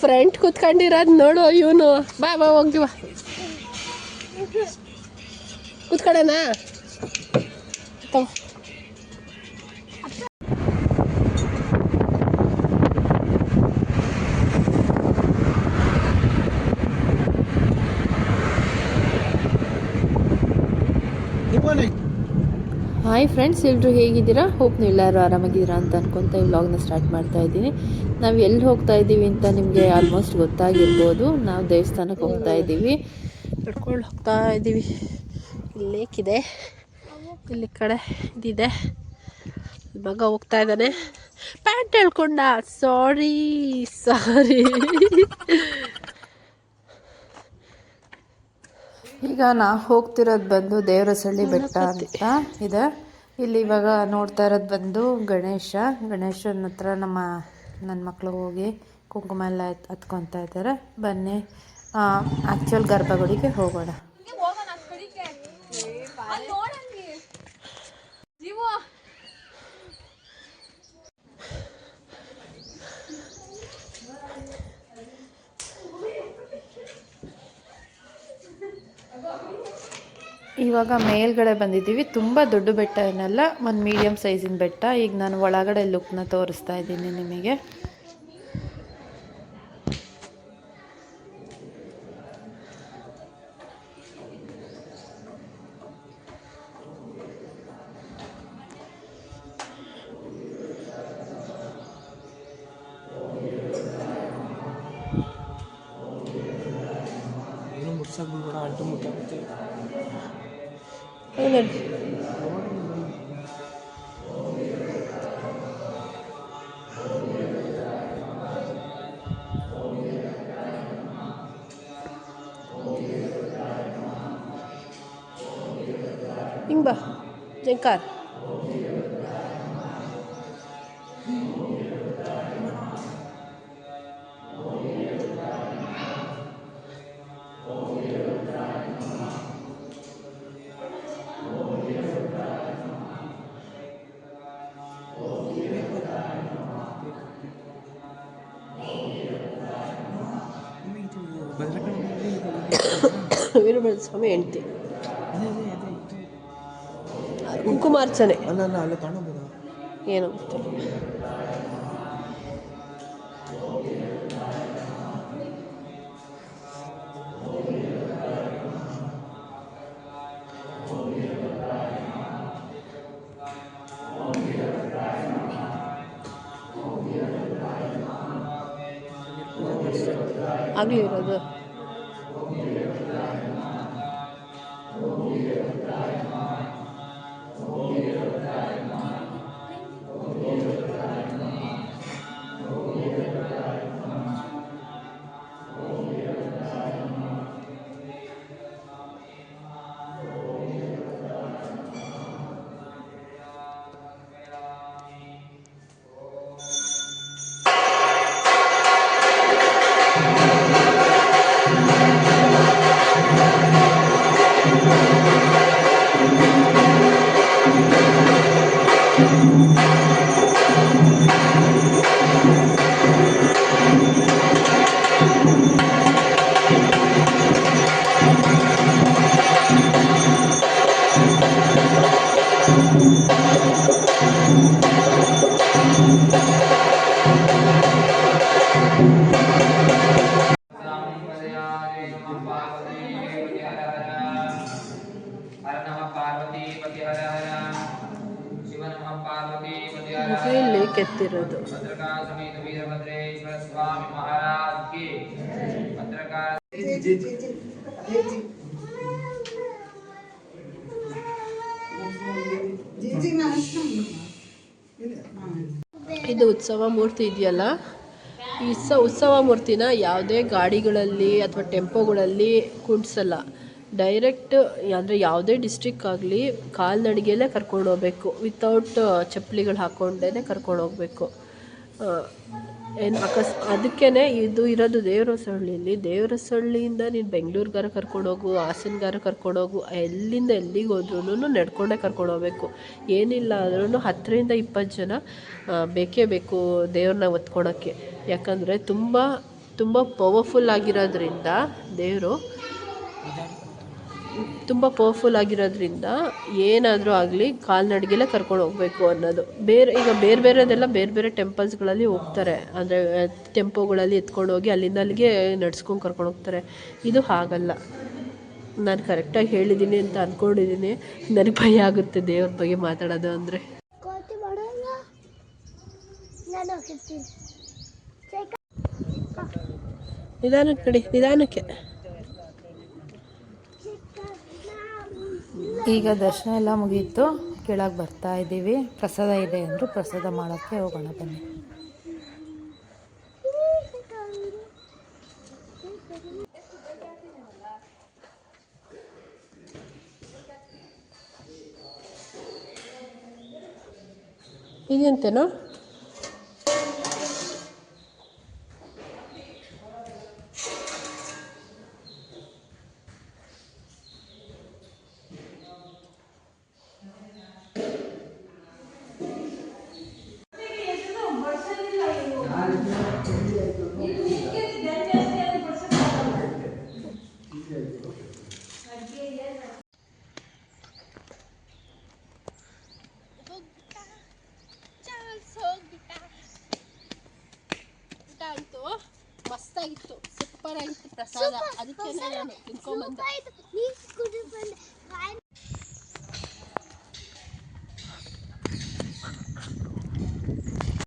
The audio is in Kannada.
ಫ್ರಂಟ್ ಕೂತ್ಕೊಂಡಿರೋದು ನೋಡು ಇವನು. ಬಾ ಬಾ ಹೋಗಿ ಬಾ, ಕೂತ್ಕೊಳ್ಳೋಣ. ಹಾಯ್ ಫ್ರೆಂಡ್ಸ್, ಎಲ್ಲರೂ ಹೇಗಿದ್ದೀರಾ? ಹೋಪ್ ನೀವು ಎಲ್ಲರೂ ಆರಾಮಾಗಿದ್ದೀರಾ ಅಂತ ಅನ್ಕೊತ ಈ ವ್ಲಾಗ್ನ ಸ್ಟಾರ್ಟ್ ಮಾಡ್ತಾ ಇದ್ದೀನಿ. ನಾವು ಎಲ್ಲಿ ಹೋಗ್ತಾ ಇದ್ದೀವಿ ಅಂತ ನಿಮಗೆ ಆಲ್ಮೋಸ್ಟ್ ಗೊತ್ತಾಗಿರ್ಬೋದು. ನಾವು ದೇವಸ್ಥಾನಕ್ಕೆ ಹೋಗ್ತಾ ಇದ್ದೀವಿ, ನಡ್ಕೊಂಡು ಹೋಗ್ತಾ ಇದ್ದೀವಿ. ಇಲ್ಲಿ ಲೇಕಿದೆ, ಇಲ್ಲಿ ಕಡೆ ಇದಿದೆ. ಮಗ ಹೋಗ್ತಾ ಇದ್ದಾನೆ, ಪ್ಯಾಂಟ್ ಹೇಳ್ಕೊಂಡ. ಸಾರಿ ಈಗ ನಾವು ಹೋಗ್ತಿರೋದು ಬಂದು ದೇವರಸಳ್ಳಿ ಬೆಟ್ಟ ಅಂತ ಇದೆ. ಇಲ್ಲಿ ಇವಾಗ ನೋಡ್ತಾ ಇರೋದು ಬಂದು ಗಣೇಶನ ಹತ್ರ ನನ್ನ ಮಕ್ಕಳು ಹೋಗಿ ಕುಂಕುಮ ಎಲ್ಲ ಹತ್ಕೊತಾ ಇದ್ದಾರೆ. ಬನ್ನಿ ಆ್ಯಕ್ಚುಯಲ್ ಗರ್ಭಗುಡಿಗೆ ಹೋಗೋಣ. ಇವಾಗ ಮೇಲ್ಗಡೆ ಬಂದಿದ್ದೀವಿ. ತುಂಬ ದೊಡ್ಡ ಬೆಟ್ಟ ಏನಲ್ಲ, ಒಂದು ಮೀಡಿಯಮ್ ಸೈಜಿನ ಬೆಟ್ಟ. ಈಗ ನಾನು ಒಳಗಡೆ ಲುಕ್ನ ತೋರಿಸ್ತಾ ಇದ್ದೀನಿ ನಿಮಗೆ. ಹಿಂಗೆ ಬಾ ಜಂಕಾರ್. ವೀರಭದ್ರ ಸ್ವಾಮಿ ಹೆಂಡ್ತಿ ಕುಂಕುಮಾರ್ಚನೆ ಏನು ಗೊತ್ತಿಲ್ಲ. ಆಗಲಿ ಇರೋದು. ಲೇಕ್ ಎತ್ತಿರೋದು. ಇದು ಉತ್ಸವ ಮೂರ್ತಿ ಇದೆಯಲ್ಲ, ಈ ಉತ್ಸವ ಮೂರ್ತಿನ ಯಾವುದೇ ಗಾಡಿಗಳಲ್ಲಿ ಅಥವಾ ಟೆಂಪೋಗಳಲ್ಲಿ ಕುಂಡ್ಸಲ್ಲ. ಡೈರೆಕ್ಟ್ ಅಂದರೆ ಯಾವುದೇ ಡಿಸ್ಟ್ರಿಕ್ ಆಗಲಿ ಕಾಲ್ನಡಿಗೆಯಲ್ಲೇ ಕರ್ಕೊಂಡು ಹೋಗ್ಬೇಕು. ವಿತೌಟ್ ಚಪ್ಪಲಿಗಳು ಹಾಕ್ಕೊಂಡೇ ಕರ್ಕೊಂಡು ಹೋಗಬೇಕು. ಏನು ಅದಕ್ಕೇ ಇದು ಇರೋದು ದೇವರಸಳ್ಳಿಯಲ್ಲಿ. ದೇವರಸಳ್ಳಿಯಿಂದ ನೀನು ಬೆಂಗಳೂರಿಗಾರ ಕರ್ಕೊಂಡೋಗು, ಹಾಸನಗಾರ ಕರ್ಕೊಂಡೋಗು, ಎಲ್ಲಿಂದ ಎಲ್ಲಿಗೆ ಹೋದ್ರೂ ನಡ್ಕೊಂಡೇ ಕರ್ಕೊಂಡು ಹೋಗ್ಬೇಕು. ಏನಿಲ್ಲ ಅಂದ್ರೂ 10ರಿಂದ 20 ಜನ ಬೇಕೇ ಬೇಕು ದೇವ್ರನ್ನ ಹೊತ್ಕೊಳಕ್ಕೆ. ಯಾಕಂದರೆ ತುಂಬ ಪವರ್ಫುಲ್ ಆಗಿರೋದ್ರಿಂದ ದೇವರು ತುಂಬ ಪವರ್ಫುಲ್ ಆಗಿರೋದ್ರಿಂದ ಏನಾದರೂ ಆಗಲಿ ಕಾಲ್ನಡಿಗೆಲೇ ಕರ್ಕೊಂಡು ಹೋಗಬೇಕು ಅನ್ನೋದು. ಈಗ ಬೇರೆದೆಲ್ಲ ಬೇರೆ ಟೆಂಪಲ್ಸ್ಗಳಲ್ಲಿ ಹೋಗ್ತಾರೆ, ಅಂದರೆ ಟೆಂಪೋಗಳಲ್ಲಿ ಎತ್ಕೊಂಡು ಹೋಗಿ ಅಲ್ಲಿಂದ ಅಲ್ಲಿಗೆ ನಡ್ಸ್ಕೊಂಡು ಕರ್ಕೊಂಡು ಹೋಗ್ತಾರೆ. ಇದು ಹಾಗಲ್ಲ. ನಾನು ಕರೆಕ್ಟಾಗಿ ಹೇಳಿದ್ದೀನಿ ಅಂತ ಅಂದ್ಕೊಂಡಿದ್ದೀನಿ. ನನಗೆ ಭಯ ಆಗುತ್ತೆ ದೇವ್ರ ಬಗ್ಗೆ ಮಾತಾಡೋದು ಅಂದರೆ. ನಿಧಾನಕ್ಕೆ ನಡಿ, ನಿಧಾನಕ್ಕೆ. ಈಗ ದರ್ಶನ ಎಲ್ಲ ಮುಗೀತು, ಕೆಳಗೆ ಬರ್ತಾ ಇದ್ದೀವಿ. ಪ್ರಸಾದ ಇದೆ ಅಂದರು, ಪ್ರಸಾದ ಮಾಡೋಕ್ಕೆ ಹೋಗೋಣ ಬನ್ನಿ. ಇದೆಂತೇನೋ ಮಸ್ತಾಗಿತ್ತು, ಸೂಪರ್ ಆಗಿತ್ತು ಪ್ರಸಾದ. ಅದಕ್ಕೆ ನಾನು ತಿನ್ಕೊಂಬಂದೆ.